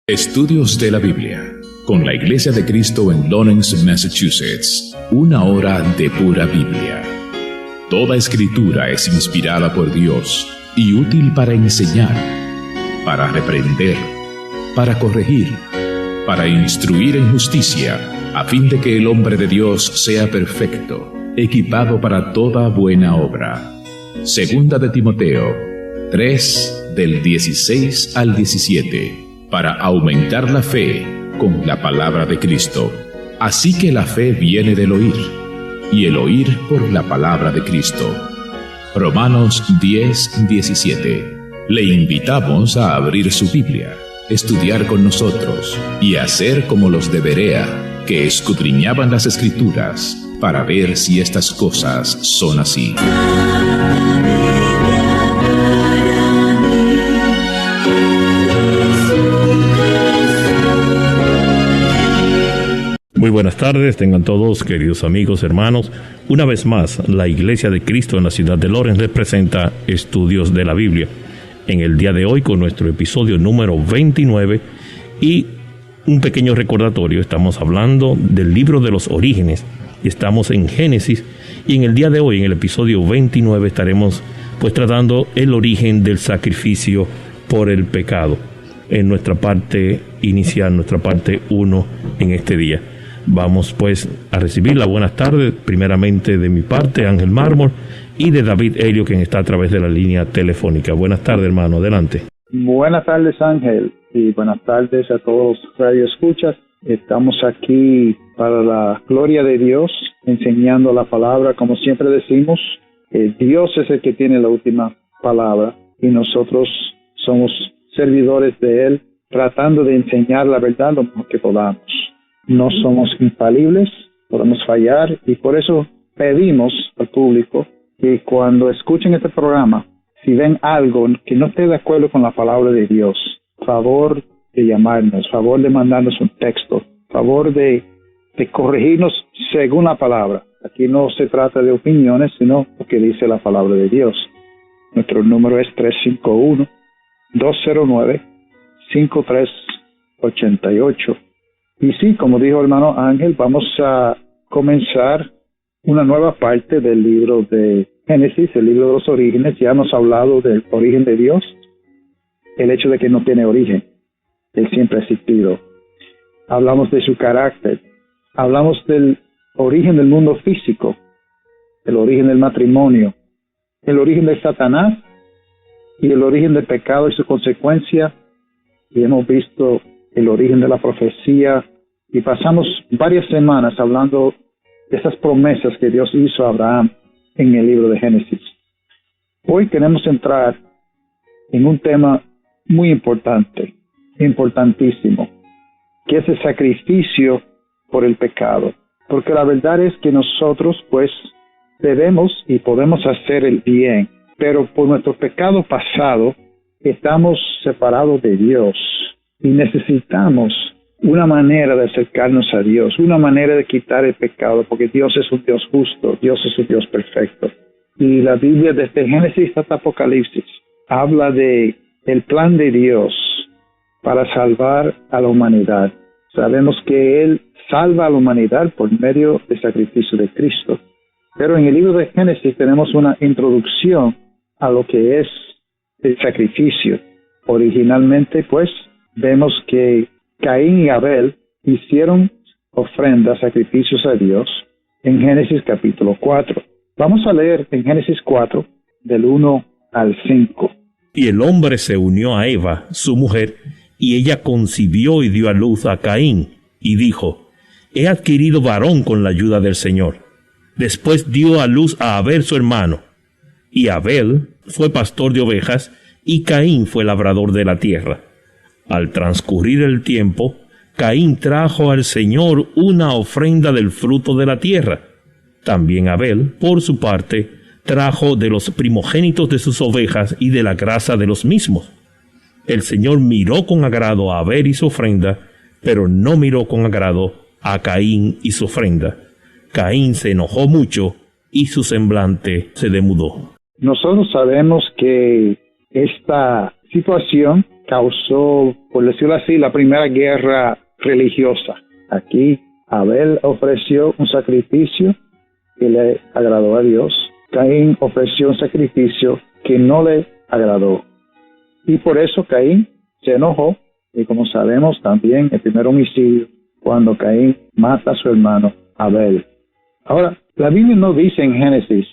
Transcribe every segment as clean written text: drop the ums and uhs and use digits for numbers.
Estudios de la Biblia, con la Iglesia de Cristo en Lawrence, Massachusetts. 1 hora de pura Biblia. Toda escritura es inspirada por Dios y útil para enseñar, para reprender, para corregir, para instruir en justicia, a fin de que el hombre de Dios sea perfecto, equipado para toda buena obra. Segunda de Timoteo 3, del 16 al 17. Para aumentar la fe con la palabra de Cristo. Así que la fe viene del oír, y el oír por la palabra de Cristo. Romanos 10, 17. Le invitamos a abrir su Biblia, estudiar con nosotros y hacer como los de Berea, que escudriñaban las Escrituras para ver si estas cosas son así. Muy buenas tardes, tengan todos, queridos amigos, hermanos. Una vez más, la Iglesia de Cristo en la ciudad de Lawrence les presenta Estudios de la Biblia. En el día de hoy, con nuestro episodio número 29 y un pequeño recordatorio, estamos hablando del libro de los orígenes y estamos en Génesis. Y en el día de hoy, en el episodio 29, estaremos tratando el origen del sacrificio por el pecado en nuestra parte inicial, nuestra parte 1 en este día. Vamos a recibir las buenas tardes, primeramente de mi parte, Ángel Mármol, y de David Helio, quien está a través de la línea telefónica. Buenas tardes, hermano, adelante. Buenas tardes, Ángel, y buenas tardes a todos los radioescuchas. Estamos aquí para la gloria de Dios, enseñando la palabra, como siempre decimos. Dios es el que tiene la última palabra, y nosotros somos servidores de Él, tratando de enseñar la verdad lo mejor que podamos. No somos infalibles, podemos fallar, y por eso pedimos al público que cuando escuchen este programa, si ven algo que no esté de acuerdo con la palabra de Dios, favor de llamarnos, favor de mandarnos un texto, favor de corregirnos según la palabra. Aquí no se trata de opiniones, sino lo que dice la palabra de Dios. Nuestro número es 351-209-5388. Y sí, como dijo el hermano Ángel, vamos a comenzar una nueva parte del libro de Génesis, el libro de los orígenes. Ya hemos hablado del origen de Dios, el hecho de que no tiene origen, Él siempre ha existido. Hablamos de su carácter, hablamos del origen del mundo físico, el origen del matrimonio, el origen de Satanás y el origen del pecado y su consecuencia, y hemos visto el origen de la profecía, y pasamos varias semanas hablando de esas promesas que Dios hizo a Abraham en el libro de Génesis. Hoy queremos entrar en un tema muy importante, importantísimo, que es el sacrificio por el pecado. Porque la verdad es que nosotros debemos y podemos hacer el bien, pero por nuestro pecado pasado estamos separados de Dios y necesitamos una manera de acercarnos a Dios, una manera de quitar el pecado, porque Dios es un Dios justo, Dios es un Dios perfecto. Y la Biblia desde Génesis hasta Apocalipsis habla del plan de Dios para salvar a la humanidad. Sabemos que Él salva a la humanidad por medio del sacrificio de Cristo. Pero en el libro de Génesis tenemos una introducción a lo que es el sacrificio. Originalmente, vemos que Caín y Abel hicieron ofrendas, sacrificios a Dios en Génesis capítulo 4. Vamos a leer en Génesis 4, del 1 al 5. Y el hombre se unió a Eva, su mujer, y ella concibió y dio a luz a Caín, y dijo: he adquirido varón con la ayuda del Señor. Después dio a luz a Abel su hermano, y Abel fue pastor de ovejas, y Caín fue labrador de la tierra. Al transcurrir el tiempo, Caín trajo al Señor una ofrenda del fruto de la tierra. También Abel, por su parte, trajo de los primogénitos de sus ovejas y de la grasa de los mismos. El Señor miró con agrado a Abel y su ofrenda, pero no miró con agrado a Caín y su ofrenda. Caín se enojó mucho y su semblante se demudó. Nosotros sabemos que esta situación causó, por decirlo así, la primera guerra religiosa. Aquí Abel ofreció un sacrificio que le agradó a Dios. Caín ofreció un sacrificio que no le agradó. Y por eso Caín se enojó. Y como sabemos también, el primer homicidio, cuando Caín mata a su hermano Abel. Ahora, la Biblia no dice en Génesis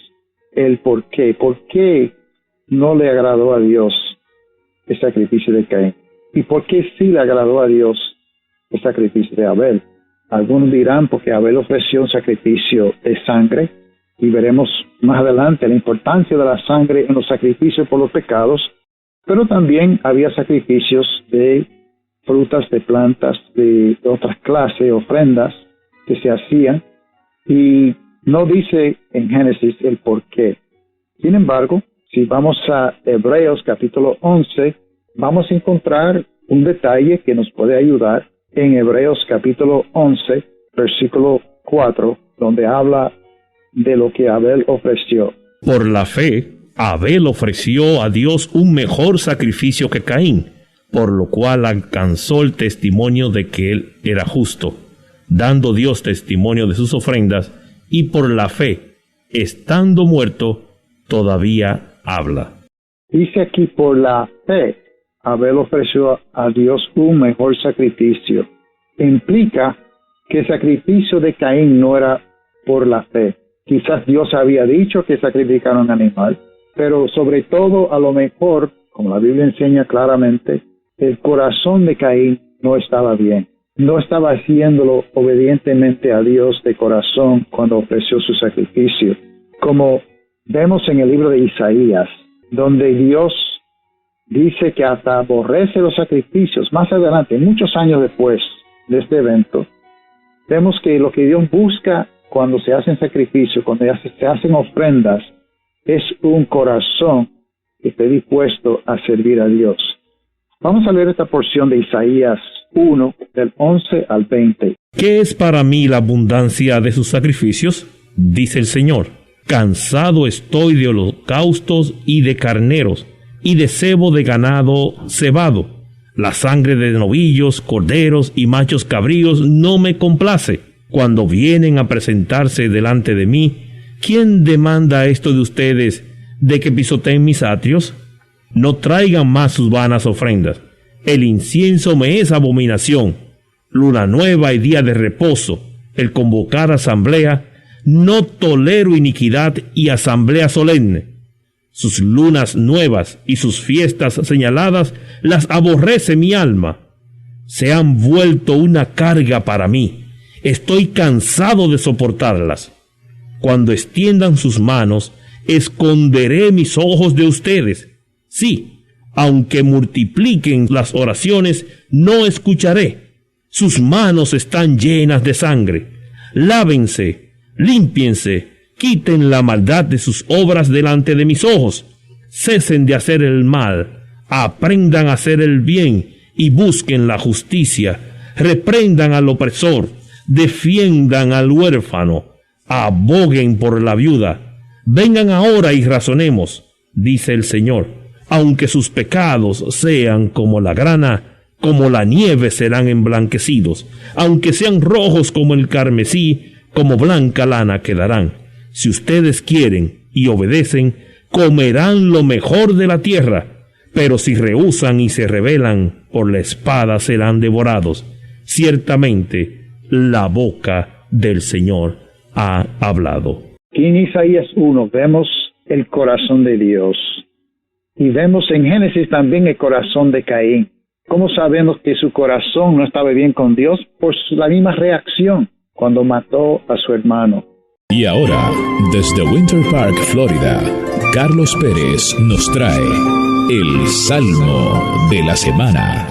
el por qué. ¿Por qué no le agradó a Dios el sacrificio de Caín? ¿Y por qué sí le agradó a Dios el sacrificio de Abel? Algunos dirán porque Abel ofreció un sacrificio de sangre, y veremos más adelante la importancia de la sangre en los sacrificios por los pecados, pero también había sacrificios de frutas, de plantas, de otras clases, ofrendas que se hacían, y no dice en Génesis el por qué. Sin embargo, si vamos a Hebreos capítulo 11, vamos a encontrar un detalle que nos puede ayudar en Hebreos capítulo 11, versículo 4, donde habla de lo que Abel ofreció. Por la fe, Abel ofreció a Dios un mejor sacrificio que Caín, por lo cual alcanzó el testimonio de que él era justo, dando Dios testimonio de sus ofrendas, y por la fe, estando muerto, todavía habla. Dice aquí, por la fe, Abel ofreció a Dios un mejor sacrificio. Implica que el sacrificio de Caín no era por la fe. Quizás Dios había dicho que sacrificara un animal, pero sobre todo, a lo mejor, como la Biblia enseña claramente, el corazón de Caín no estaba bien. No estaba haciéndolo obedientemente a Dios de corazón cuando ofreció su sacrificio. Como vemos en el libro de Isaías, donde Dios dice que hasta aborrece los sacrificios. Más adelante, muchos años después de este evento, vemos que lo que Dios busca cuando se hacen sacrificios, cuando se hacen ofrendas, es un corazón que esté dispuesto a servir a Dios. Vamos a leer esta porción de Isaías 1, del 11 al 20. ¿Qué es para mí la abundancia de sus sacrificios? Dice el Señor. Cansado estoy de holocaustos y de carneros, y de cebo de ganado cebado. La sangre de novillos, corderos y machos cabríos no me complace. Cuando vienen a presentarse delante de mí, ¿quién demanda esto de ustedes, de que pisoteen mis atrios? No traigan más sus vanas ofrendas. El incienso me es abominación. Luna nueva y día de reposo, el convocar asamblea, no tolero iniquidad y asamblea solemne. Sus lunas nuevas y sus fiestas señaladas las aborrece mi alma. Se han vuelto una carga para mí. Estoy cansado de soportarlas. Cuando extiendan sus manos, esconderé mis ojos de ustedes. Sí, aunque multipliquen las oraciones, no escucharé. Sus manos están llenas de sangre. Lávense, límpiense, quiten la maldad de sus obras delante de mis ojos. Cesen de hacer el mal, aprendan a hacer el bien y busquen la justicia. Reprendan al opresor, defiendan al huérfano, aboguen por la viuda. Vengan ahora y razonemos, dice el Señor. Aunque sus pecados sean como la grana, como la nieve serán emblanquecidos. Aunque sean rojos como el carmesí, como blanca lana quedarán. Si ustedes quieren y obedecen, comerán lo mejor de la tierra. Pero si rehúsan y se rebelan, por la espada serán devorados. Ciertamente, la boca del Señor ha hablado. Aquí en Isaías 1 vemos el corazón de Dios. Y vemos en Génesis también el corazón de Caín. ¿Cómo sabemos que su corazón no estaba bien con Dios? Por la misma reacción cuando mató a su hermano. Y ahora, desde Winter Park, Florida, Carlos Pérez nos trae el Salmo de la Semana.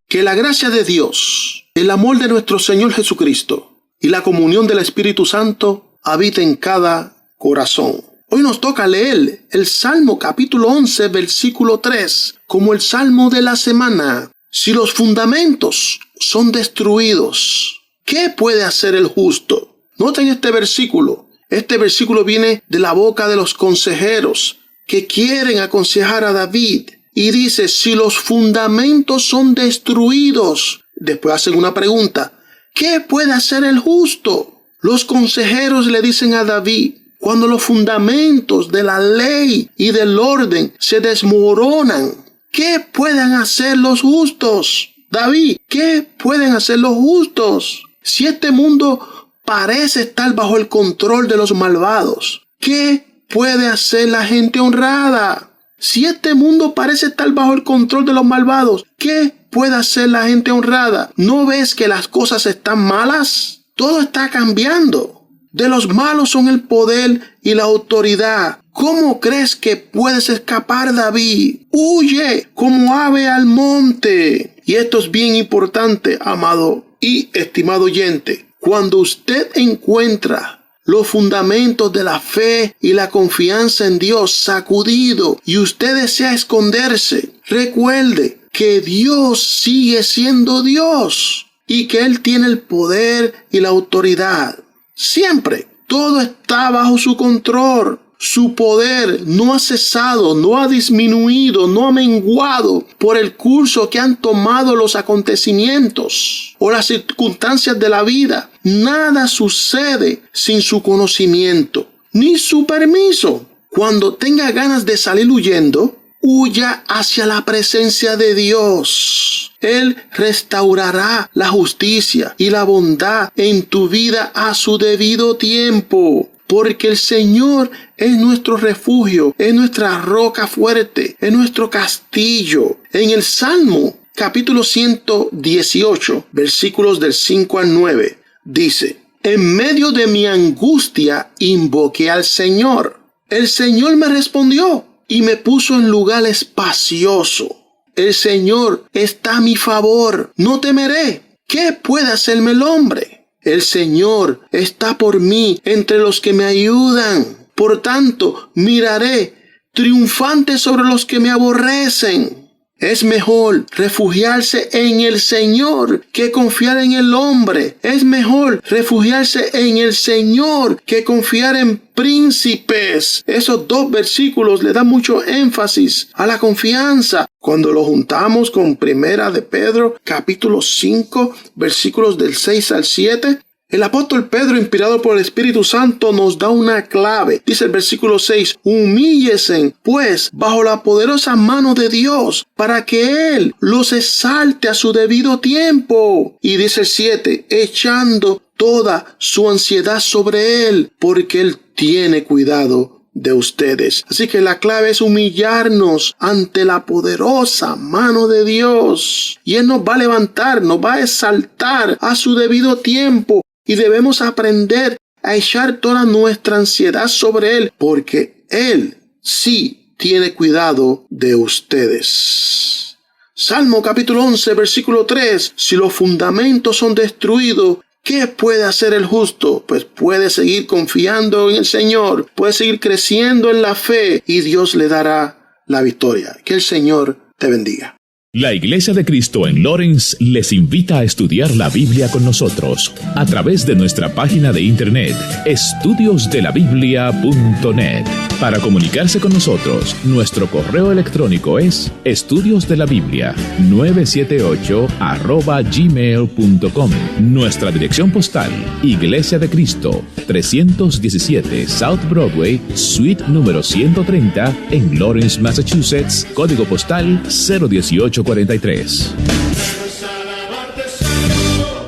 Que la gracia de Dios, el amor de nuestro Señor Jesucristo y la comunión del Espíritu Santo habita en cada corazón. Hoy nos toca leer el Salmo capítulo 11, versículo 3, como el Salmo de la semana. Si los fundamentos son destruidos, ¿qué puede hacer el justo? Noten este versículo. Este versículo viene de la boca de los consejeros, que quieren aconsejar a David. Y dice, si los fundamentos son destruidos, después hacen una pregunta, ¿qué puede hacer el justo? Los consejeros le dicen a David, cuando los fundamentos de la ley y del orden se desmoronan, ¿qué pueden hacer los justos? David, ¿qué pueden hacer los justos? Si este mundo parece estar bajo el control de los malvados, ¿qué puede hacer la gente honrada? Si este mundo parece estar bajo el control de los malvados, ¿qué puede hacer la gente honrada? ¿No ves que las cosas están malas? Todo está cambiando. De los malos son el poder y la autoridad. ¿Cómo crees que puedes escapar, David? Huye como ave al monte. Y esto es bien importante, amado y estimado oyente. Cuando usted encuentra los fundamentos de la fe y la confianza en Dios sacudido y usted desea esconderse, recuerde que Dios sigue siendo Dios y que Él tiene el poder y la autoridad. Siempre todo está bajo su control. Su poder no ha cesado, no ha disminuido, no ha menguado por el curso que han tomado los acontecimientos o las circunstancias de la vida. Nada sucede sin su conocimiento, ni su permiso. Cuando tenga ganas de salir huyendo, huya hacia la presencia de Dios. Él restaurará la justicia y la bondad en tu vida a su debido tiempo. Porque el Señor es nuestro refugio, es nuestra roca fuerte, es nuestro castillo. En el Salmo, capítulo 118, versículos del 5 al 9, dice, en medio de mi angustia invoqué al Señor. El Señor me respondió y me puso en lugar espacioso. El Señor está a mi favor, no temeré. ¿Qué puede hacerme el hombre? El Señor está por mí entre los que me ayudan. Por tanto, miraré triunfante sobre los que me aborrecen. Es mejor refugiarse en el Señor que confiar en el hombre. Es mejor refugiarse en el Señor que confiar en príncipes. Esos dos versículos le dan mucho énfasis a la confianza. Cuando lo juntamos con Primera de Pedro, capítulo 5, versículos del 6 al 7, el apóstol Pedro, inspirado por el Espíritu Santo, nos da una clave. Dice el versículo 6, humíllesen, pues, bajo la poderosa mano de Dios, para que Él los exalte a su debido tiempo. Y dice el 7, echando toda su ansiedad sobre Él, porque Él tiene cuidado de ustedes. Así que la clave es humillarnos ante la poderosa mano de Dios. Y Él nos va a levantar, nos va a exaltar a su debido tiempo. Y debemos aprender a echar toda nuestra ansiedad sobre Él, porque Él sí tiene cuidado de ustedes. Salmo capítulo 11, versículo 3. Si los fundamentos son destruidos, ¿qué puede hacer el justo? Pues puede seguir confiando en el Señor, puede seguir creciendo en la fe y Dios le dará la victoria. Que el Señor te bendiga. La Iglesia de Cristo en Lawrence les invita a estudiar la Biblia con nosotros a través de nuestra página de internet estudiosdelabiblia.net. Para comunicarse con nosotros, nuestro correo electrónico es estudiosdelabiblia978@gmail.com. Nuestra dirección postal, Iglesia de Cristo, 317 South Broadway, suite número 130 en Lawrence, Massachusetts, código postal 01843.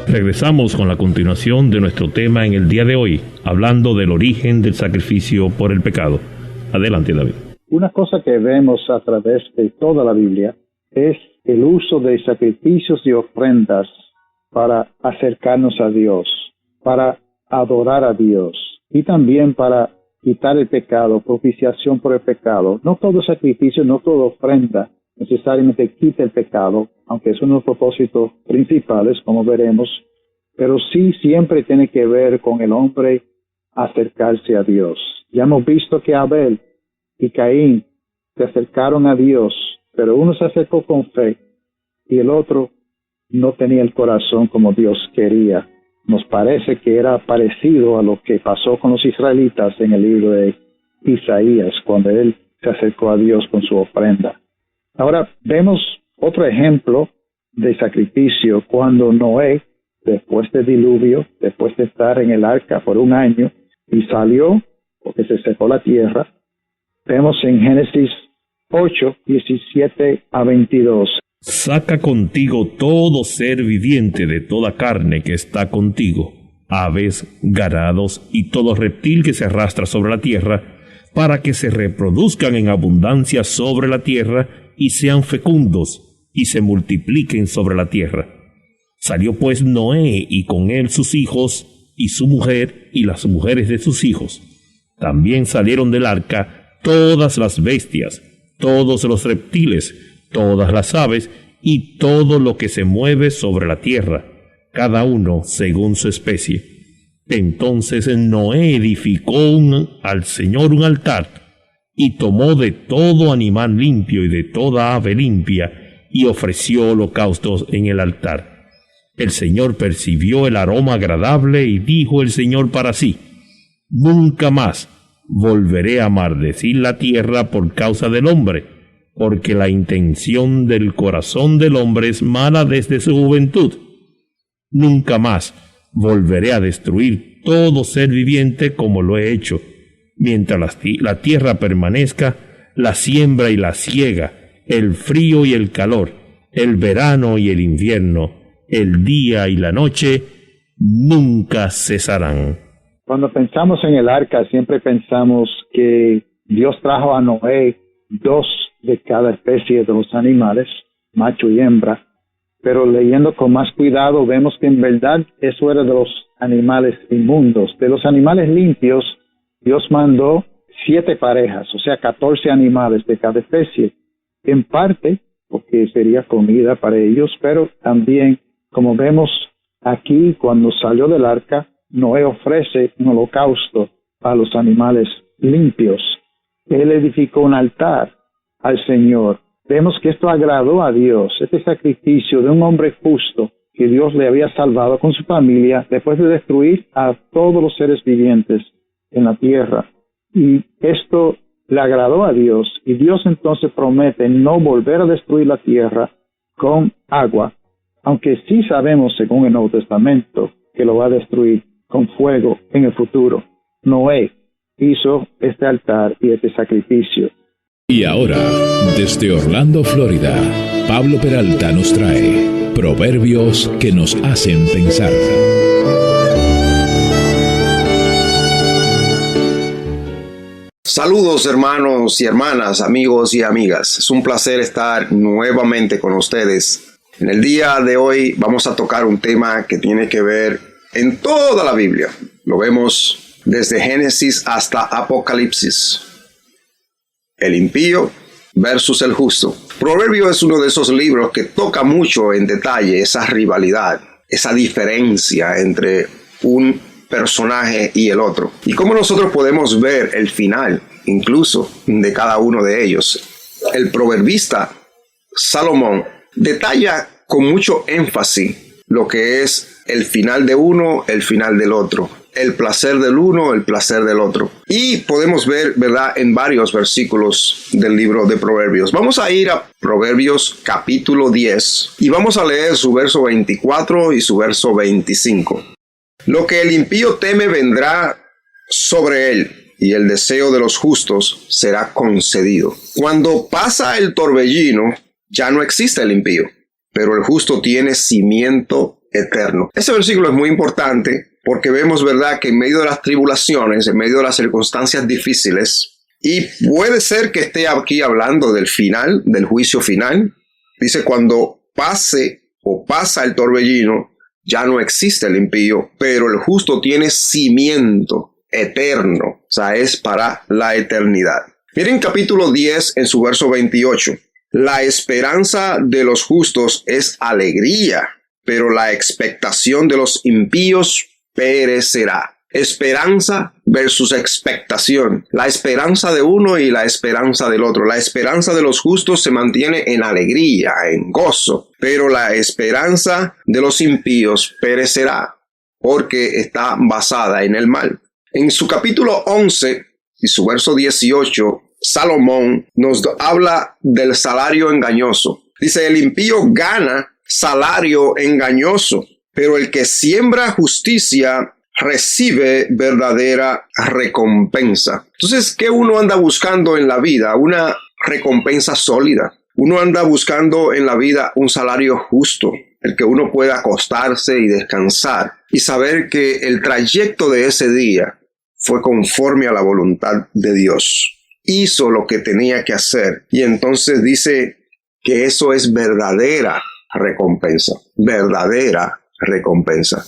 Regresamos con la continuación de nuestro tema en el día de hoy, hablando del origen del sacrificio por el pecado. Adelante, David. Una cosa que vemos a través de toda la Biblia es el uso de sacrificios y ofrendas para acercarnos a Dios, para adorar a Dios y también para quitar el pecado, propiciación por el pecado. No todo sacrificio, no toda ofrenda necesariamente quita el pecado, aunque es uno de los propósitos principales, como veremos, pero sí siempre tiene que ver con el hombre acercarse a Dios. Ya hemos visto que Abel y Caín se acercaron a Dios, pero uno se acercó con fe y el otro no tenía el corazón como Dios quería. Nos parece que era parecido a lo que pasó con los israelitas en el libro de Isaías, cuando él se acercó a Dios con su ofrenda. Ahora vemos otro ejemplo de sacrificio cuando Noé, después del diluvio, después de estar en el arca por 1 año, y salió porque se secó la tierra. Vemos en Génesis 8, 17 a 22. Saca contigo todo ser viviente de toda carne que está contigo, aves, ganados y todo reptil que se arrastra sobre la tierra, para que se reproduzcan en abundancia sobre la tierra y sean fecundos y se multipliquen sobre la tierra. Salió pues Noé y con él sus hijos y su mujer y las mujeres de sus hijos. También salieron del arca todas las bestias, todos los reptiles, todas las aves y todo lo que se mueve sobre la tierra, cada uno según su especie. Entonces Noé edificó al Señor un altar, y tomó de todo animal limpio y de toda ave limpia, y ofreció holocaustos en el altar. El Señor percibió el aroma agradable, y dijo el Señor para sí: Nunca más volveré a maldecir la tierra por causa del hombre, porque la intención del corazón del hombre es mala desde su juventud. Nunca más volveré a destruir todo ser viviente como lo he hecho. Mientras la tierra permanezca, la siembra y la siega, el frío y el calor, el verano y el invierno, el día y la noche, nunca cesarán. Cuando pensamos en el arca, siempre pensamos que Dios trajo a Noé 2 de cada especie de los animales, macho y hembra, pero leyendo con más cuidado vemos que en verdad eso era de los animales inmundos. De los animales limpios, Dios mandó 7 parejas, o sea, 14 animales de cada especie, en parte porque sería comida para ellos, pero también, como vemos aquí, cuando salió del arca, Noé ofrece un holocausto a los animales limpios. Él edificó un altar al Señor. Vemos que esto agradó a Dios, este sacrificio de un hombre justo que Dios le había salvado con su familia después de destruir a todos los seres vivientes en la tierra. Y esto le agradó a Dios, y Dios entonces promete no volver a destruir la tierra con agua, aunque sí sabemos, según el Nuevo Testamento, que lo va a destruir con fuego en el futuro. Noé hizo este altar y este sacrificio. Y ahora, desde Orlando, Florida, Pablo Peralta nos trae proverbios que nos hacen pensar. Saludos hermanos y hermanas, amigos y amigas. Es un placer estar nuevamente con ustedes. En el día de hoy vamos a tocar un tema que tiene que ver en toda la Biblia. Lo vemos desde Génesis hasta Apocalipsis. El impío versus el justo. Proverbio es uno de esos libros que toca mucho en detalle esa rivalidad, esa diferencia entre un personaje y el otro. Y cómo nosotros podemos ver el final, incluso, de cada uno de ellos. El proverbista Salomón detalla con mucho énfasis lo que es el final de uno, el final del otro. El placer del uno, el placer del otro. Y podemos ver, ¿verdad?, en varios versículos del libro de Proverbios. Vamos a ir a Proverbios capítulo 10 y vamos a leer su verso 24 y su verso 25. Lo que el impío teme vendrá sobre él, y el deseo de los justos será concedido. Cuando pasa el torbellino, ya no existe el impío, pero el justo tiene cimiento eterno. Ese versículo es muy importante porque vemos, ¿verdad?, que en medio de las tribulaciones, en medio de las circunstancias difíciles, y puede ser que esté aquí hablando del final, del juicio final. Dice, cuando pase o pasa el torbellino, ya no existe el impío, pero el justo tiene cimiento eterno, o sea, es para la eternidad. Miren capítulo 10 en su verso 28. La esperanza de los justos es alegría, pero la expectación de los impíos perecerá. Esperanza versus expectación. La esperanza de uno y la esperanza del otro. La esperanza de los justos se mantiene en alegría, en gozo, pero la esperanza de los impíos perecerá porque está basada en el mal. En su capítulo 11 y su verso 18, Salomón nos habla del salario engañoso. Dice, el impío gana salario engañoso, pero el que siembra justicia recibe verdadera recompensa. Entonces, ¿qué uno anda buscando en la vida? Una recompensa sólida. Uno anda buscando en la vida un salario justo, el que uno pueda acostarse y descansar y saber que el trayecto de ese día fue conforme a la voluntad de Dios. Hizo lo que tenía que hacer y entonces dice que eso es verdadera recompensa. Verdadera recompensa.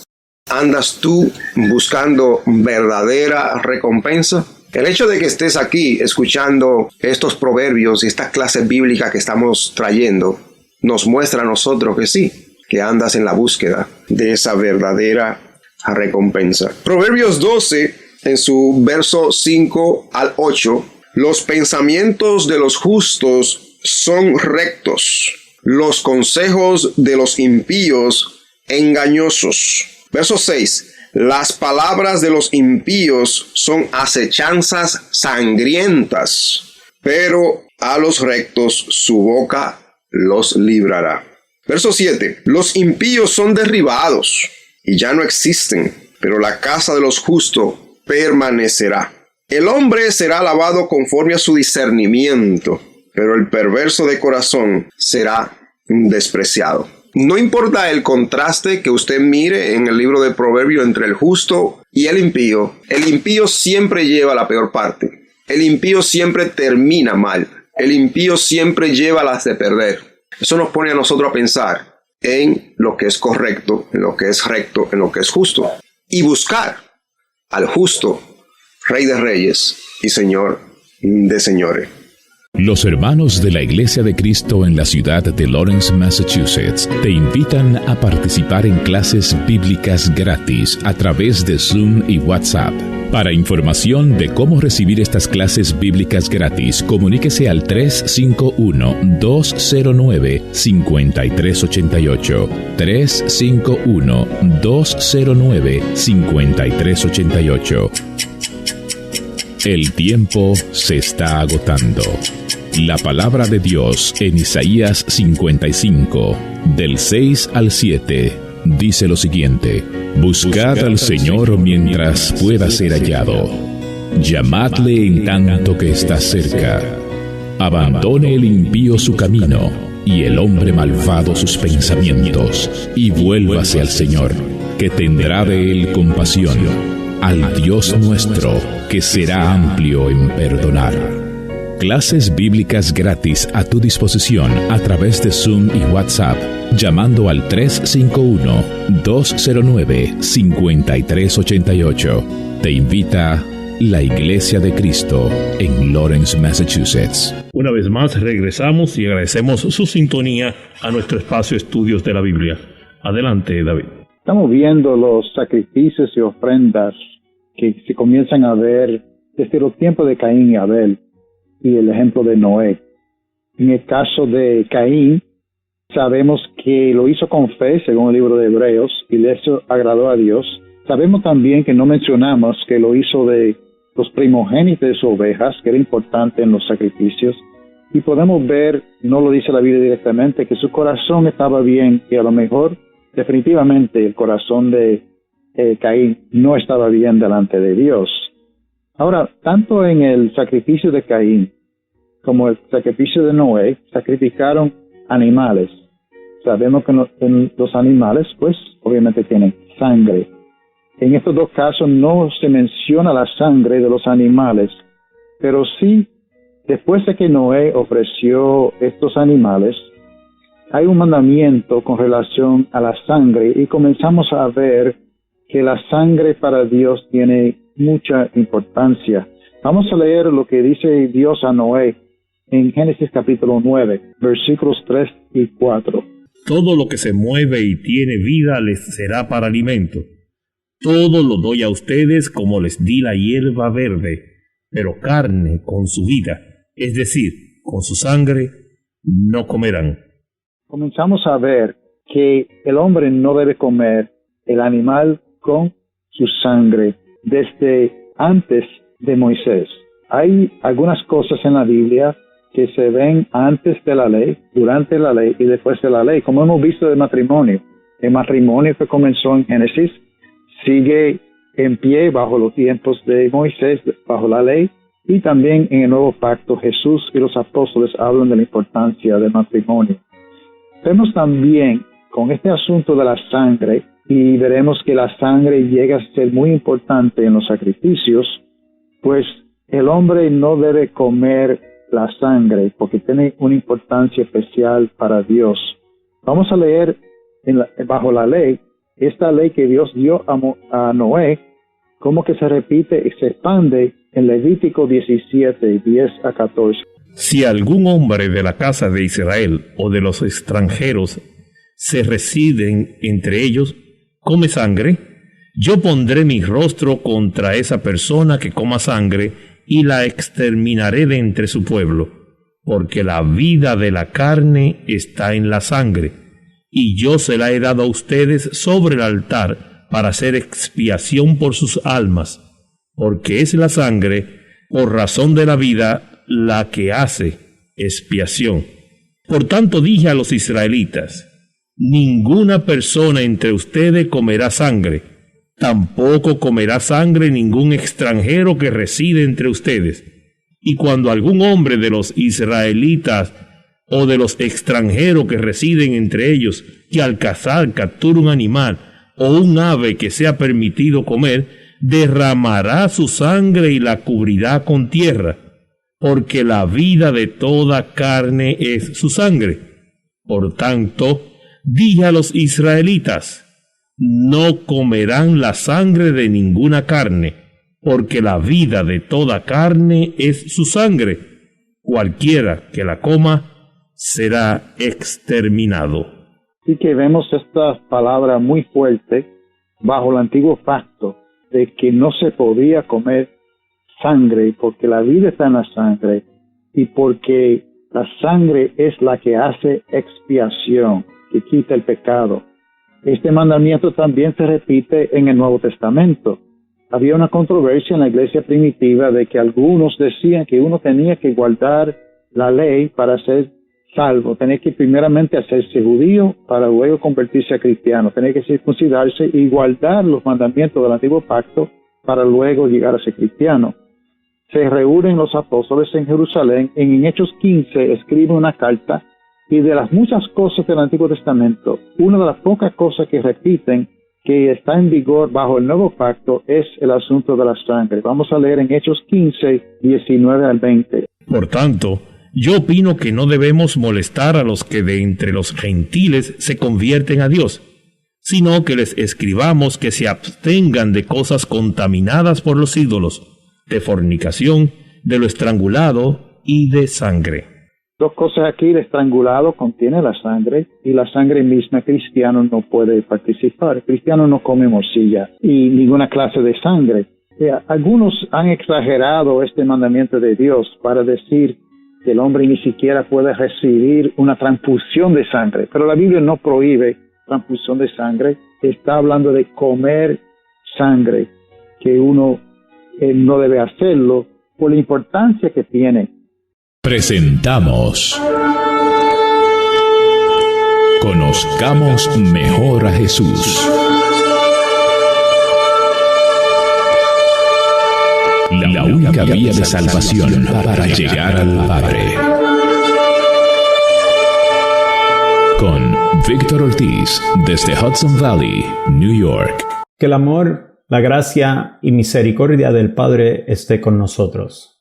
¿Andas tú buscando verdadera recompensa? El hecho de que estés aquí escuchando estos proverbios y estas clases bíblicas que estamos trayendo nos muestra a nosotros que sí, que andas en la búsqueda de esa verdadera recompensa. Proverbios 12, en su verso 5 al 8, los pensamientos de los justos son rectos, los consejos de los impíos engañosos. Verso 6. Las palabras de los impíos son acechanzas sangrientas, pero a los rectos su boca los librará. Verso 7. Los impíos son derribados y ya no existen, pero la casa de los justos permanecerá. El hombre será alabado conforme a su discernimiento, pero el perverso de corazón será despreciado. No importa el contraste que usted mire en el libro de Proverbios entre el justo y el impío siempre lleva la peor parte. El impío siempre termina mal. El impío siempre lleva las de perder. Eso nos pone a nosotros a pensar en lo que es correcto, en lo que es recto, en lo que es justo. Y buscar al justo, Rey de Reyes y Señor de Señores. Los hermanos de la Iglesia de Cristo en la ciudad de Lawrence, Massachusetts, te invitan a participar en clases bíblicas gratis a través de Zoom y WhatsApp. Para información de cómo recibir estas clases bíblicas gratis, comuníquese al 351-209-5388. 351-209-5388. El tiempo se está agotando. La palabra de Dios en Isaías 55, del 6 al 7, dice lo siguiente: Buscad al Señor mientras pueda ser hallado. Llamadle en tanto que está cerca. Abandone el impío su camino, y el hombre malvado sus pensamientos, y vuélvase al Señor, que tendrá de él compasión, al Dios nuestro, que será amplio en perdonar. Clases bíblicas gratis a tu disposición a través de Zoom y WhatsApp, llamando al 351-209-5388. Te invita la Iglesia de Cristo en Lawrence, Massachusetts. Una vez más regresamos y agradecemos su sintonía a nuestro espacio Estudios de la Biblia. Adelante, David. Estamos viendo los sacrificios y ofrendas que se comienzan a ver desde los tiempos de Caín y Abel y el ejemplo de Noé. En el caso de Caín, sabemos que lo hizo con fe, según el libro de Hebreos, y eso agradó a Dios. Sabemos también que no mencionamos que lo hizo de los primogénitos de sus ovejas, que era importante en los sacrificios. Y podemos ver, no lo dice la Biblia directamente, que su corazón estaba bien, y a lo mejor definitivamente el corazón de Caín no estaba bien delante de Dios. Ahora, tanto en el sacrificio de Caín como el sacrificio de Noé, sacrificaron animales. Sabemos que los animales, pues, obviamente tienen sangre. En estos dos casos no se menciona la sangre de los animales, pero sí, después de que Noé ofreció estos animales, hay un mandamiento con relación a la sangre y comenzamos a ver que la sangre para Dios tiene mucha importancia. Vamos a leer lo que dice Dios a Noé en Génesis capítulo 9, versículos 3 y 4. Todo lo que se mueve y tiene vida les será para alimento. Todo lo doy a ustedes como les di la hierba verde, pero carne con su vida, es decir, con su sangre, no comerán. Comenzamos a ver que el hombre no debe comer el animal con su sangre desde antes de Moisés. hay algunas cosas en la Biblia que se ven antes de la ley, durante la ley y después de la ley, como hemos visto del matrimonio. El matrimonio que comenzó en Génesis sigue en pie bajo los tiempos de Moisés, bajo la ley, y también en el nuevo pacto Jesús y los apóstoles hablan de la importancia del matrimonio. Vemos también con este asunto de la sangre, y veremos que la sangre llega a ser muy importante en los sacrificios, pues el hombre no debe comer la sangre porque tiene una importancia especial para Dios. Vamos a leer bajo la ley, esta ley que Dios dio a Noé, como que se repite y se expande en Levítico 17, 10 a 14. Si algún hombre de la casa de Israel o de los extranjeros se residen entre ellos, come sangre, yo pondré mi rostro contra esa persona que coma sangre y la exterminaré de entre su pueblo, porque la vida de la carne está en la sangre, y yo se la he dado a ustedes sobre el altar para hacer expiación por sus almas, porque es la sangre, por razón de la vida, la que hace expiación. Por tanto dije a los israelitas: ninguna persona entre ustedes comerá sangre, tampoco comerá sangre ningún extranjero que reside entre ustedes. Y cuando algún hombre de los israelitas o de los extranjeros que residen entre ellos, que al cazar captura un animal o un ave que sea permitido comer, derramará su sangre y la cubrirá con tierra, porque la vida de toda carne es su sangre. Por tanto, dije a los israelitas: no comerán la sangre de ninguna carne, porque la vida de toda carne es su sangre. Cualquiera que la coma será exterminado. Así que vemos esta palabra muy fuerte bajo el antiguo pacto de que no se podía comer sangre porque la vida está en la sangre y porque la sangre es la que hace expiación, que quita el pecado. Este mandamiento también se repite en el Nuevo Testamento. Había una controversia en la iglesia primitiva de que algunos decían que uno tenía que guardar la ley para ser salvo. Tenía que primeramente hacerse judío para luego convertirse a cristiano. Tenía que circuncidarse y guardar los mandamientos del antiguo pacto para luego llegar a ser cristiano. Se reúnen los apóstoles en Jerusalén. En Hechos 15 escribe una carta, y de las muchas cosas del Antiguo Testamento, una de las pocas cosas que repiten que está en vigor bajo el nuevo pacto es el asunto de la sangre. Vamos a leer en Hechos 15, 19 al 20. Por tanto, yo opino que no debemos molestar a los que de entre los gentiles se convierten a Dios, sino que les escribamos que se abstengan de cosas contaminadas por los ídolos, de fornicación, de lo estrangulado y de sangre. Dos cosas aquí: el estrangulado contiene la sangre y la sangre misma cristiano no puede participar. El cristiano no come morcilla y ninguna clase de sangre. Algunos han exagerado este mandamiento de Dios para decir que el hombre ni siquiera puede recibir una transfusión de sangre, pero la Biblia no prohíbe transfusión de sangre. Está hablando de comer sangre, que uno no debe hacerlo por la importancia que tiene. Presentamos Conozcamos mejor a Jesús. La única vía de salvación para llegar al Padre. Con Víctor Ortiz, desde Hudson Valley, New York. Que el amor, la gracia y misericordia del Padre esté con nosotros.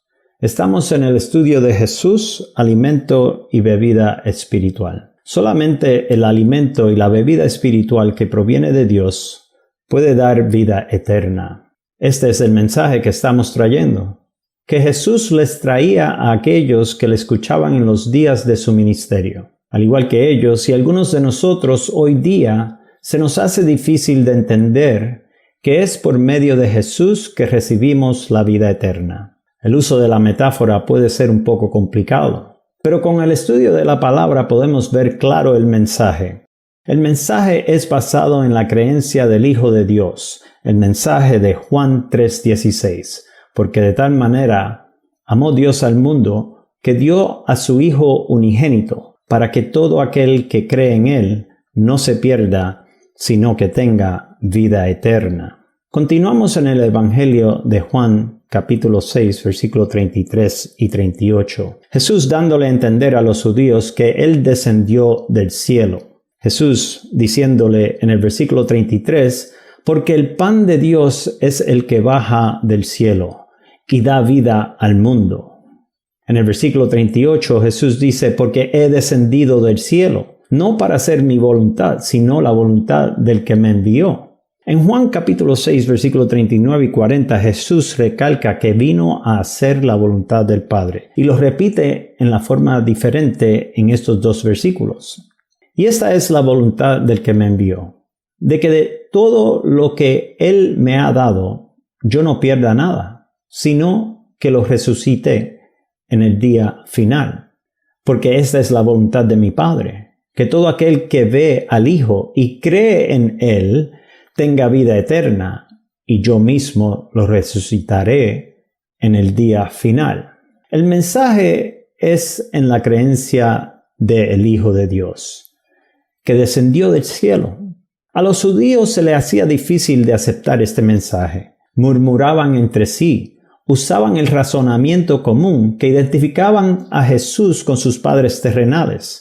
Estamos en el estudio de Jesús, alimento y bebida espiritual. Solamente el alimento y la bebida espiritual que proviene de Dios puede dar vida eterna. Este es el mensaje que estamos trayendo, que Jesús les traía a aquellos que le escuchaban en los días de su ministerio. Al igual que ellos y algunos de nosotros hoy día, se nos hace difícil de entender que es por medio de Jesús que recibimos la vida eterna. El uso de la metáfora puede ser un poco complicado, pero con el estudio de la palabra podemos ver claro el mensaje. El mensaje es basado en la creencia del Hijo de Dios, el mensaje de Juan 3:16, porque de tal manera Amó Dios al mundo, que dio a su Hijo unigénito, para que todo aquel que cree en Él no se pierda, sino que tenga vida eterna. Continuamos en el Evangelio de Juan, capítulo 6, versículos 33 y 38. Jesús dándole a entender a los judíos que Él descendió del cielo. Jesús diciéndole en el versículo 33, porque el pan de Dios es el que baja del cielo y da vida al mundo. En el versículo 38 Jesús dice, porque he descendido del cielo, no para hacer mi voluntad, sino la voluntad del que me envió. En Juan capítulo 6, versículos 39 y 40, Jesús recalca que vino a hacer la voluntad del Padre, y lo repite en la forma diferente en estos dos versículos. Y esta es la voluntad del que me envió, de que de todo lo que Él me ha dado, yo no pierda nada, sino que lo resucite en el día final. Porque esta es la voluntad de mi Padre, que todo aquel que ve al Hijo y cree en Él, tenga vida eterna, y yo mismo lo resucitaré en el día final. El mensaje es en la creencia del Hijo de Dios, que descendió del cielo. A los judíos se les hacía difícil de aceptar este mensaje. Murmuraban entre sí, usaban el razonamiento común que identificaban a Jesús con sus padres terrenales.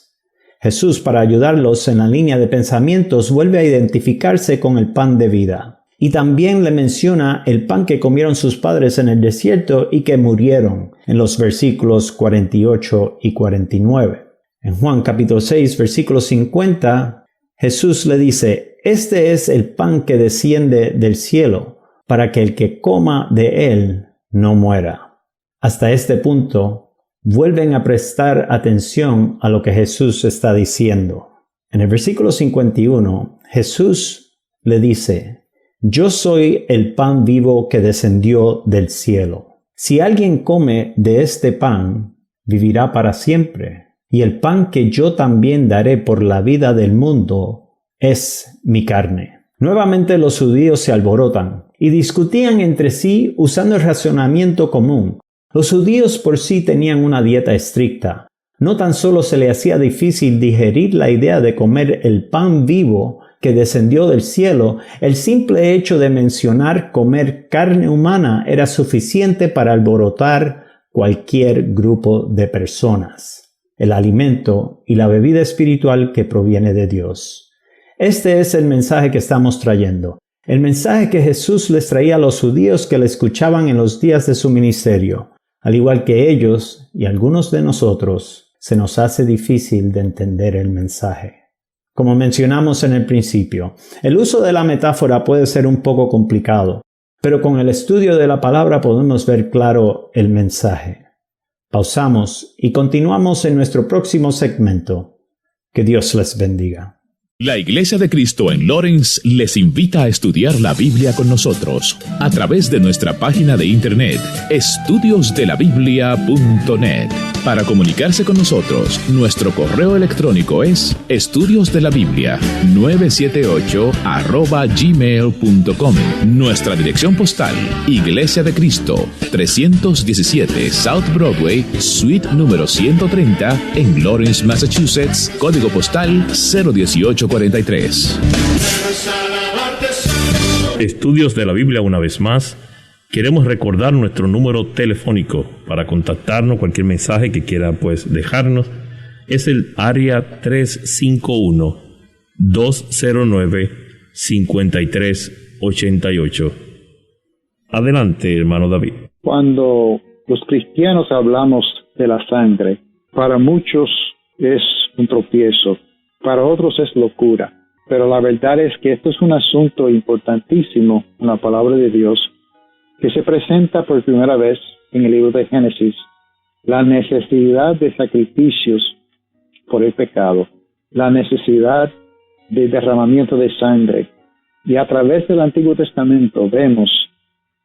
Jesús, para ayudarlos en la línea de pensamientos, vuelve a identificarse con el pan de vida. Y también le menciona el pan que comieron sus padres en el desierto y que murieron, en los versículos 48 y 49. En Juan capítulo 6, versículo 50, Jesús le dice, este es el pan que desciende del cielo, para que el que coma de él no muera. Hasta este punto, vuelven a prestar atención a lo que Jesús está diciendo. En el versículo 51, Jesús le dice, yo soy el pan vivo que descendió del cielo. Si alguien come de este pan, vivirá para siempre. Y el pan que yo también daré por la vida del mundo es mi carne. Nuevamente los judíos se alborotan y discutían entre sí usando el razonamiento común. Los judíos por sí tenían una dieta estricta. No tan solo se les hacía difícil digerir la idea de comer el pan vivo que descendió del cielo, el simple hecho de mencionar comer carne humana era suficiente para alborotar cualquier grupo de personas. El alimento y la bebida espiritual que proviene de Dios. Este es el mensaje que estamos trayendo. El mensaje que Jesús les traía a los judíos que le escuchaban en los días de su ministerio. Al igual que ellos y algunos de nosotros, se nos hace difícil de entender el mensaje. Como mencionamos en el principio, el uso de la metáfora puede ser un poco complicado, pero con el estudio de la palabra podemos ver claro el mensaje. Pausamos y continuamos en nuestro próximo segmento. Que Dios les bendiga. La Iglesia de Cristo en Lawrence les invita a estudiar la Biblia con nosotros a través de nuestra página de internet estudiosdelabiblia.net. Para comunicarse con nosotros, nuestro correo electrónico es estudiosdelabiblia978@gmail.com. Nuestra dirección postal, Iglesia de Cristo, 317 South Broadway, suite número 130, en Lawrence, Massachusetts, código postal 01843. Estudios de la Biblia una vez más. Queremos recordar nuestro número telefónico para contactarnos, cualquier mensaje que quiera dejarnos. Es el área 351-209-5388. Adelante, hermano David. Cuando los cristianos hablamos de la sangre, para muchos es un tropiezo, para otros es locura. Pero la verdad es que esto es un asunto importantísimo en la palabra de Dios, que se presenta por primera vez en el libro de Génesis, la necesidad de sacrificios por el pecado, la necesidad de derramamiento de sangre. Y a través del Antiguo Testamento vemos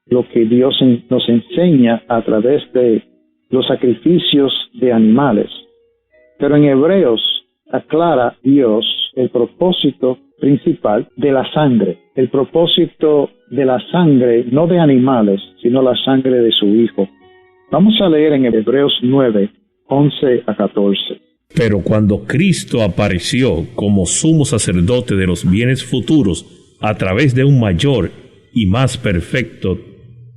lo que Dios nos enseña a través de los sacrificios de animales. Pero en Hebreos aclara Dios el propósito principal de la sangre, el propósito de la sangre no de animales, sino la sangre de su Hijo. Vamos a leer en Hebreos 9, 11 a 14. Pero cuando Cristo apareció como sumo sacerdote de los bienes futuros a través de un mayor y más perfecto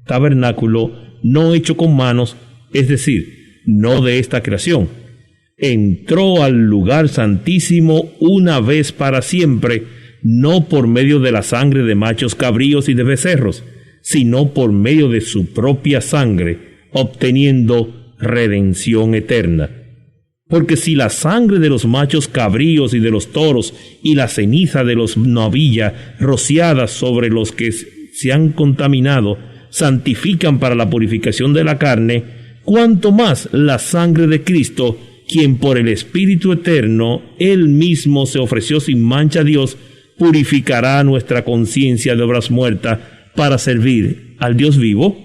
tabernáculo, no hecho con manos, es decir, no de esta creación, entró al lugar santísimo una vez para siempre, no por medio de la sangre de machos cabríos y de becerros, sino por medio de su propia sangre, obteniendo redención eterna. Porque si la sangre de los machos cabríos y de los toros y la ceniza de los novillas rociadas sobre los que se han contaminado santifican para la purificación de la carne, cuanto más la sangre de Cristo, quien por el Espíritu Eterno, Él mismo se ofreció sin mancha a Dios, purificará nuestra conciencia de obras muertas para servir al Dios vivo.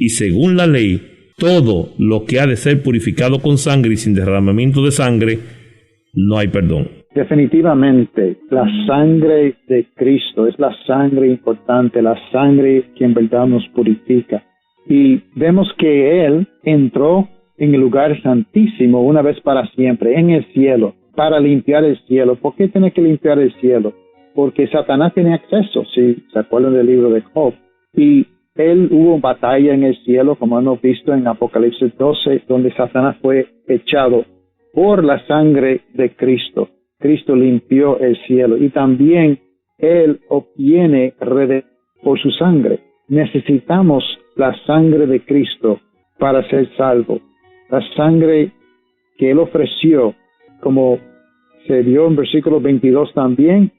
Y según la ley, todo lo que ha de ser purificado con sangre y sin derramamiento de sangre, no hay perdón. Definitivamente, la sangre de Cristo es la sangre importante, la sangre que en verdad nos purifica. Y vemos que Él entró en el lugar santísimo una vez para siempre, en el cielo, para limpiar el cielo. ¿Por qué tiene que limpiar el cielo? Porque Satanás tiene acceso, si se acuerdan del libro de Job. Y hubo batalla en el cielo, como hemos visto en Apocalipsis 12, donde Satanás fue echado por la sangre de Cristo. Cristo limpió el cielo y también Él obtiene redención por su sangre. Necesitamos la sangre de Cristo para ser salvo. La sangre que Él ofreció, como se dio en versículo 22 también,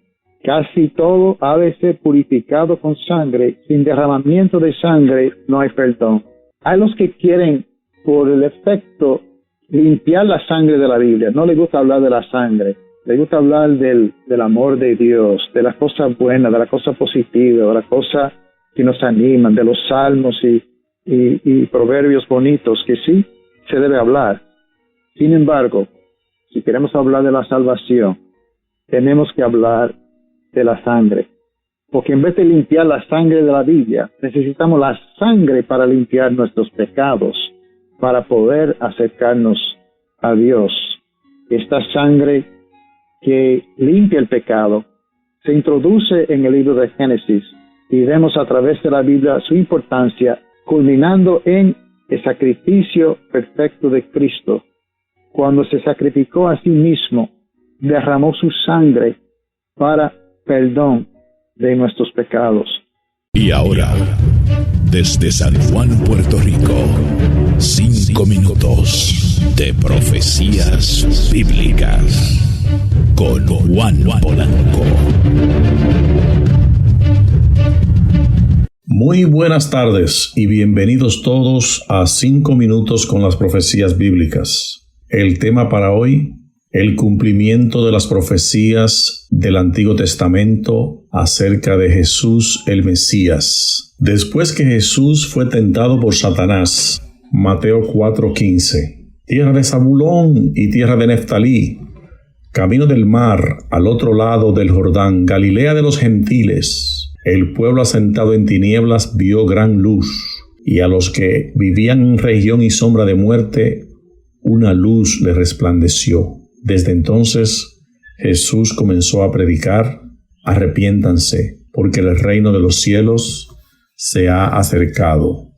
casi todo ha de ser purificado con sangre. Sin derramamiento de sangre no hay perdón. Hay los que quieren, por el efecto, limpiar la sangre de la Biblia. No les gusta hablar de la sangre. Les gusta hablar del amor de Dios, de las cosas buenas, de las cosas positivas, de las cosas que nos animan, de los salmos y proverbios bonitos, que sí se debe hablar. Sin embargo, si queremos hablar de la salvación, tenemos que hablar de la sangre. Porque en vez de limpiar la sangre de la Biblia, necesitamos la sangre para limpiar nuestros pecados, para poder acercarnos a Dios. Esta sangre que limpia el pecado se introduce en el libro de Génesis y vemos a través de la Biblia su importancia, culminando en el sacrificio perfecto de Cristo. Cuando se sacrificó a sí mismo, derramó su sangre para perdón de nuestros pecados. Y ahora, desde San Juan, Puerto Rico, 5 minutos de profecías bíblicas con Juan Polanco. Muy buenas tardes y bienvenidos todos a 5 minutos con las profecías bíblicas. El tema para hoy: el cumplimiento de las profecías del Antiguo Testamento acerca de Jesús el Mesías. Después que Jesús fue tentado por Satanás, Mateo 4:15, tierra de Zabulón y tierra de Neftalí, camino del mar, al otro lado del Jordán, Galilea de los gentiles, el pueblo asentado en tinieblas vio gran luz, y a los que vivían en región y sombra de muerte, una luz le resplandeció. Desde entonces Jesús comenzó a predicar: arrepiéntanse, porque el reino de los cielos se ha acercado.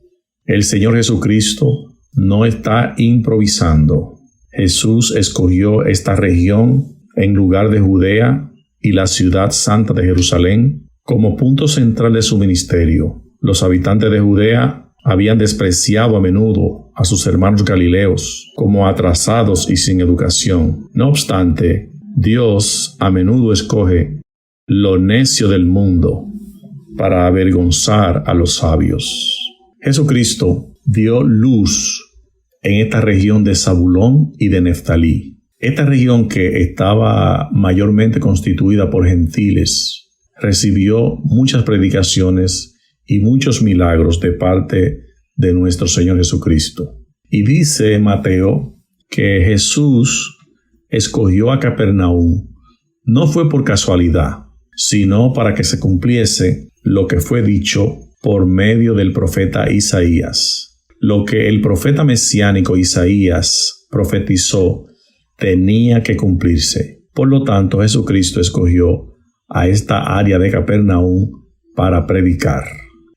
El Señor Jesucristo no está improvisando. Jesús escogió esta región en lugar de Judea y la ciudad santa de Jerusalén como punto central de su ministerio. Los habitantes de Judea habían despreciado a menudo a sus hermanos galileos como atrasados y sin educación. No obstante, Dios a menudo escoge lo necio del mundo para avergonzar a los sabios. Jesucristo dio luz en esta región de Zabulón y de Neftalí. Esta región, que estaba mayormente constituida por gentiles, recibió muchas predicaciones y muchos milagros de parte de nuestro Señor Jesucristo. Y dice Mateo que Jesús escogió a Capernaum no fue por casualidad, sino para que se cumpliese lo que fue dicho por medio del profeta Isaías. lo que el profeta mesiánico Isaías profetizó tenía que cumplirse. Por lo tanto, Jesucristo escogió a esta área de Capernaum para predicar.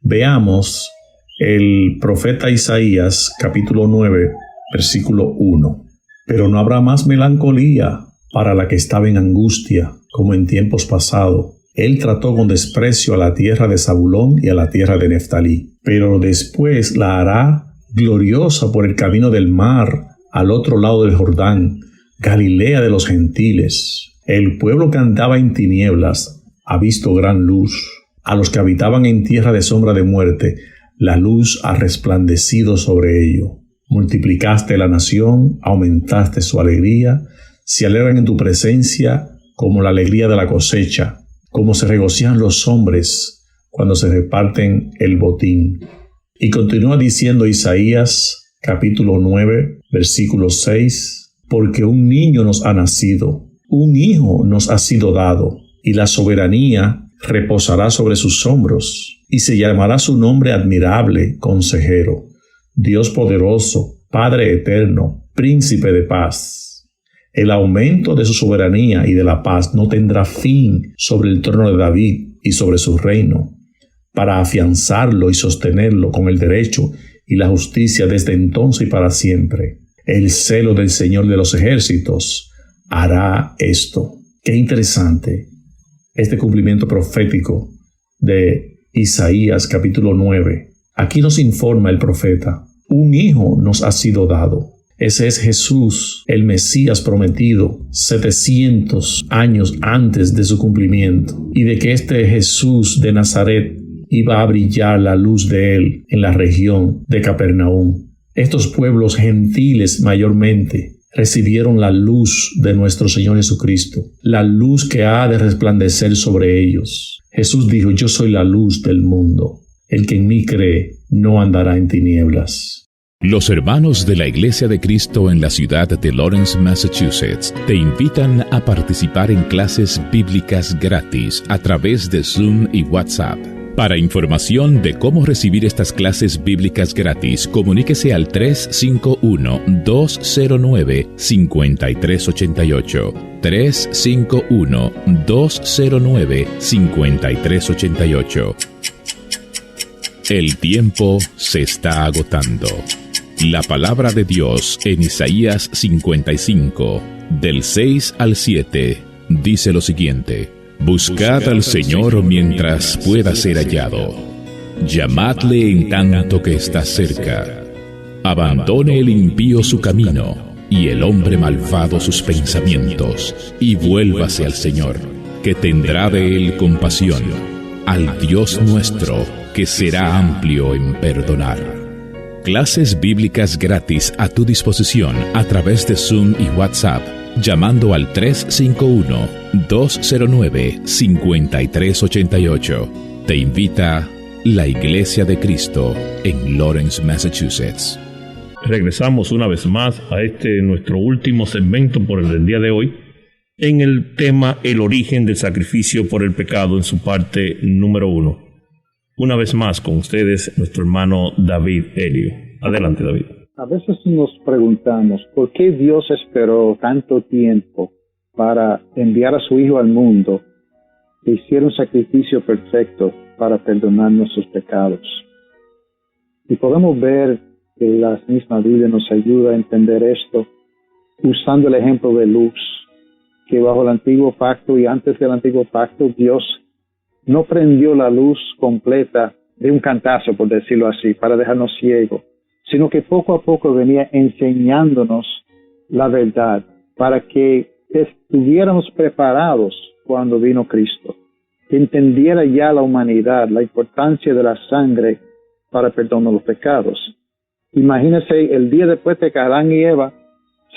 Veamos el profeta Isaías, capítulo 9, versículo 1. Pero no habrá más melancolía para la que estaba en angustia, como en tiempos pasados. Él trató con desprecio a la tierra de Zabulón y a la tierra de Neftalí, pero después la hará gloriosa por el camino del mar, al otro lado del Jordán, Galilea de los gentiles. El pueblo que andaba en tinieblas ha visto gran luz. A los que habitaban en tierra de sombra de muerte, la luz ha resplandecido sobre ello. Multiplicaste la nación, aumentaste su alegría, se alegran en tu presencia como la alegría de la cosecha, como se regocijan los hombres cuando se reparten el botín. Y continúa diciendo Isaías, capítulo 9, versículo 6, porque un niño nos ha nacido, un hijo nos ha sido dado, y la soberanía reposará sobre sus hombros, y se llamará su nombre admirable, consejero, Dios poderoso, Padre eterno, príncipe de paz. El aumento de su soberanía y de la paz no tendrá fin sobre el trono de David y sobre su reino, para afianzarlo y sostenerlo con el derecho y la justicia desde entonces y para siempre. El celo del Señor de los ejércitos hará esto. Qué interesante este cumplimiento profético de Isaías capítulo 9. Aquí nos informa el profeta, un hijo nos ha sido dado. Ese es Jesús, el Mesías prometido, 700 años antes de su cumplimiento, y de que este Jesús de Nazaret iba a brillar la luz de él en la región de Capernaum. Estos pueblos gentiles mayormente recibieron la luz de nuestro Señor Jesucristo, la luz que ha de resplandecer sobre ellos. Jesús dijo, yo soy la luz del mundo. El que en mí cree no andará en tinieblas. Los hermanos de la Iglesia de Cristo en la ciudad de Lawrence, Massachusetts, te invitan a participar en clases bíblicas gratis a través de Zoom y WhatsApp. Para información de cómo recibir estas clases bíblicas gratis, comuníquese al 351-209-5388. 351-209-5388. El tiempo se está agotando. La palabra de Dios en Isaías 55, del 6 al 7, dice lo siguiente: Buscad al Señor mientras pueda ser hallado. Llamadle en tanto que está cerca. Abandone el impío su camino, y el hombre malvado sus pensamientos, y vuélvase al Señor, que tendrá de él compasión, al Dios nuestro, que será amplio en perdonar. Clases bíblicas gratis a tu disposición a través de Zoom y WhatsApp, llamando al 351-209-5388. Te invita la Iglesia de Cristo en Lawrence, Massachusetts. Regresamos una vez más a nuestro último segmento por el día de hoy, en el tema el origen del sacrificio por el pecado en su parte número 1. Una vez más con ustedes, nuestro hermano David Helio. Adelante, David. A veces nos preguntamos por qué Dios esperó tanto tiempo para enviar a su Hijo al mundo que hiciera un sacrificio perfecto para perdonar nuestros pecados. Y podemos ver que la misma Biblia nos ayuda a entender esto usando el ejemplo de luz, que bajo el antiguo pacto y antes del antiguo pacto Dios no prendió la luz completa de un cantazo, por decirlo así, para dejarnos ciegos, sino que poco a poco venía enseñándonos la verdad para que estuviéramos preparados cuando vino Cristo, que entendiera ya la humanidad, la importancia de la sangre para perdonar los pecados. Imagínense el día después de que Adán y Eva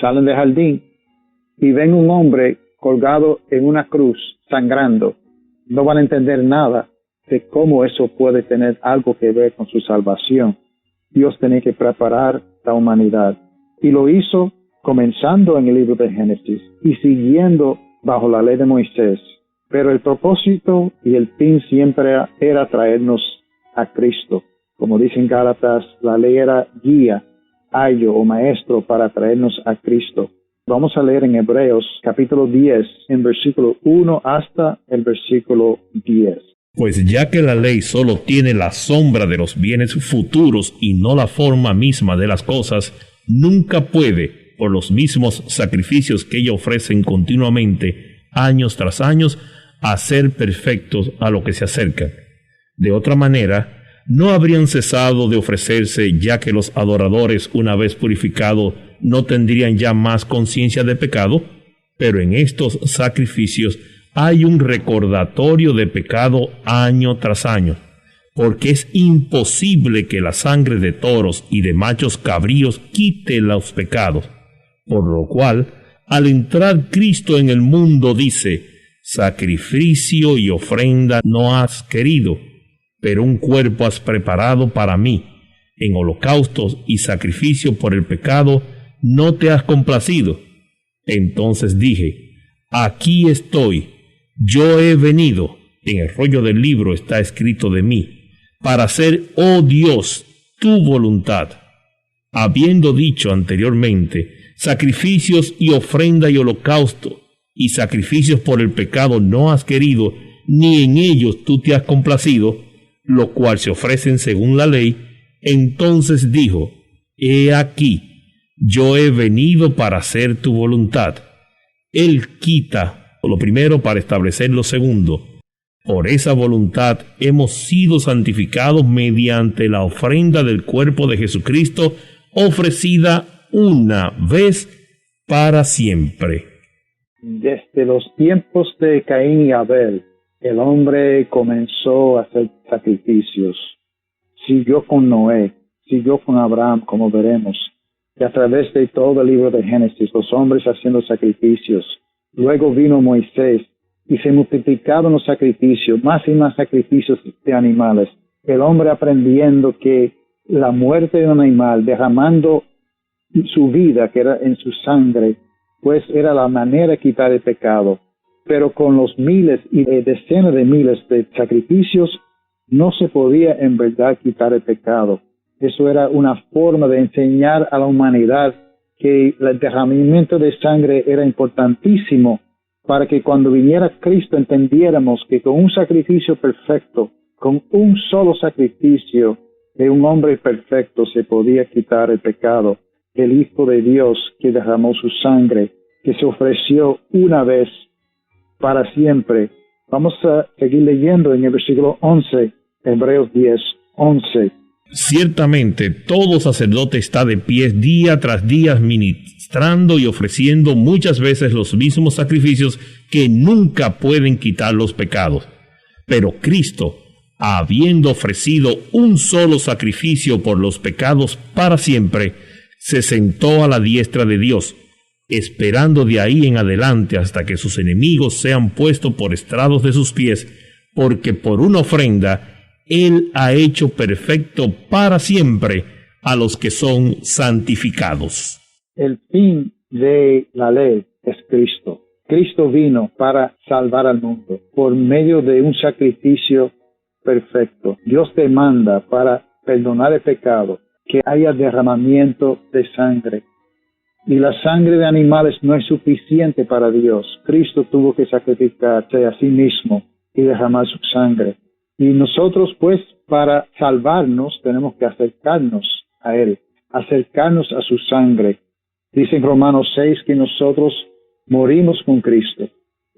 salen del jardín y ven un hombre colgado en una cruz, sangrando. No van a entender nada de cómo eso puede tener algo que ver con su salvación. Dios tenía que preparar la humanidad. Y lo hizo comenzando en el libro de Génesis y siguiendo bajo la ley de Moisés. Pero el propósito y el fin siempre era traernos a Cristo Como dicen Gálatas, la ley era guía, ayo o maestro para traernos a Cristo. Vamos a leer en Hebreos capítulo 10, en versículo 1 hasta el versículo 10. Pues ya que la ley solo tiene la sombra de los bienes futuros y no la forma misma de las cosas, nunca puede, por los mismos sacrificios que ella ofrecen continuamente, años tras años, hacer perfectos a lo que se acercan. De otra manera, no habrían cesado de ofrecerse, ya que los adoradores, una vez purificados, no tendrían ya más conciencia de pecado, pero en estos sacrificios hay un recordatorio de pecado año tras año, porque es imposible que la sangre de toros y de machos cabríos quite los pecados, por lo cual, al entrar Cristo en el mundo, dice: sacrificio y ofrenda no has querido, pero un cuerpo has preparado para mí. En holocaustos y sacrificio por el pecado no te has complacido. Entonces dije: aquí estoy, yo he venido. En el rollo del libro está escrito de mí, para hacer, oh Dios, tu voluntad. Habiendo dicho anteriormente: sacrificios y ofrenda y holocausto y sacrificios por el pecado no has querido, ni en ellos tú te has complacido, lo cual se ofrecen según la ley, entonces dijo: he aquí, yo he venido para hacer tu voluntad. Él quita lo primero para establecer lo segundo. Por esa voluntad hemos sido santificados mediante la ofrenda del cuerpo de Jesucristo, ofrecida una vez para siempre. Desde los tiempos de Caín y Abel, el hombre comenzó a hacer sacrificios. Siguió con Noé, siguió con Abraham, como veremos. Y a través de todo el libro de Génesis, los hombres haciendo sacrificios. Luego vino Moisés y se multiplicaron los sacrificios, más y más sacrificios de animales. El hombre aprendiendo que la muerte de un animal, derramando su vida, que era en su sangre, pues era la manera de quitar el pecado. Pero con los miles y decenas de miles de sacrificios, no se podía en verdad quitar el pecado. Eso era una forma de enseñar a la humanidad que el derramamiento de sangre era importantísimo para que cuando viniera Cristo entendiéramos que con un sacrificio perfecto, con un solo sacrificio de un hombre perfecto se podía quitar el pecado. El Hijo de Dios que derramó su sangre, que se ofreció una vez para siempre. Vamos a seguir leyendo en el versículo 11, Hebreos 10, 11. Ciertamente todo sacerdote está de pie día tras día ministrando y ofreciendo muchas veces los mismos sacrificios que nunca pueden quitar los pecados. Pero Cristo, habiendo ofrecido un solo sacrificio por los pecados para siempre, se sentó a la diestra de Dios, esperando de ahí en adelante hasta que sus enemigos sean puestos por estrados de sus pies, porque por una ofrenda Él ha hecho perfecto para siempre a los que son santificados. El fin de la ley es Cristo. Cristo vino para salvar al mundo por medio de un sacrificio perfecto. Dios demanda para perdonar el pecado que haya derramamiento de sangre. Y la sangre de animales no es suficiente para Dios. Cristo tuvo que sacrificarse a sí mismo y derramar su sangre. Y nosotros, pues, para salvarnos, tenemos que acercarnos a Él, acercarnos a su sangre. Dice en Romanos 6 que nosotros morimos con Cristo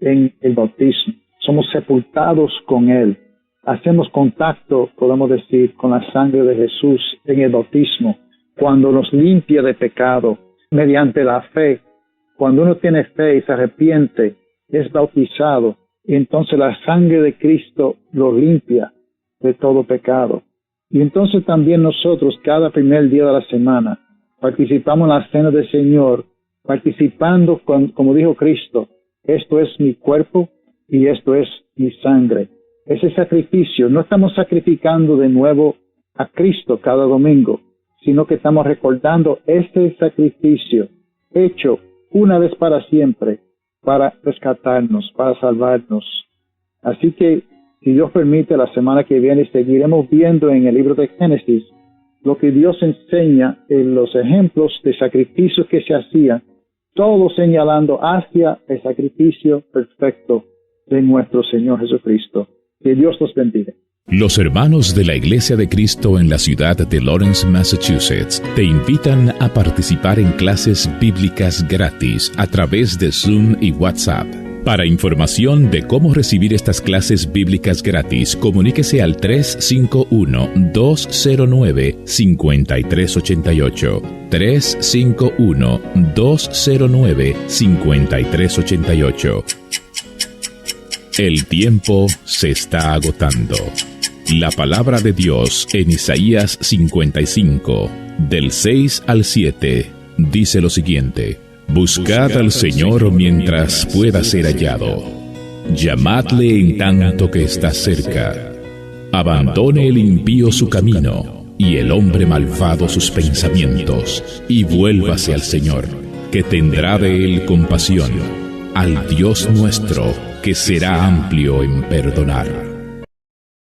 en el bautismo. Somos sepultados con Él. Hacemos contacto, podemos decir, con la sangre de Jesús en el bautismo, cuando nos limpia de pecado mediante la fe. Cuando uno tiene fe y se arrepiente, es bautizado. Y entonces la sangre de Cristo lo limpia de todo pecado. Y entonces también nosotros, cada primer día de la semana, participamos en la cena del Señor, participando, como dijo Cristo, esto es mi cuerpo y esto es mi sangre. Ese sacrificio, no estamos sacrificando de nuevo a Cristo cada domingo, sino que estamos recordando este sacrificio hecho una vez para siempre, para rescatarnos, para salvarnos. Así que Si Dios permite, la semana que viene seguiremos viendo en el libro de Génesis lo que Dios enseña en los ejemplos de sacrificios que se hacían, todo señalando hacia el sacrificio perfecto de nuestro Señor Jesucristo. Que Dios los bendiga. Los hermanos de la Iglesia de Cristo en la ciudad de Lawrence, Massachusetts, te invitan a participar en clases bíblicas gratis a través de Zoom y WhatsApp. Para información de cómo recibir estas clases bíblicas gratis, comuníquese al 351-209-5388. 351-209-5388. El tiempo se está agotando. La palabra de Dios en Isaías 55, del 6 al 7, dice lo siguiente: Buscad al Señor mientras pueda ser hallado. Llamadle en tanto que está cerca. Abandone el impío su camino, y el hombre malvado sus pensamientos, y vuélvase al Señor, que tendrá de él compasión, al Dios nuestro, que será amplio en perdonar.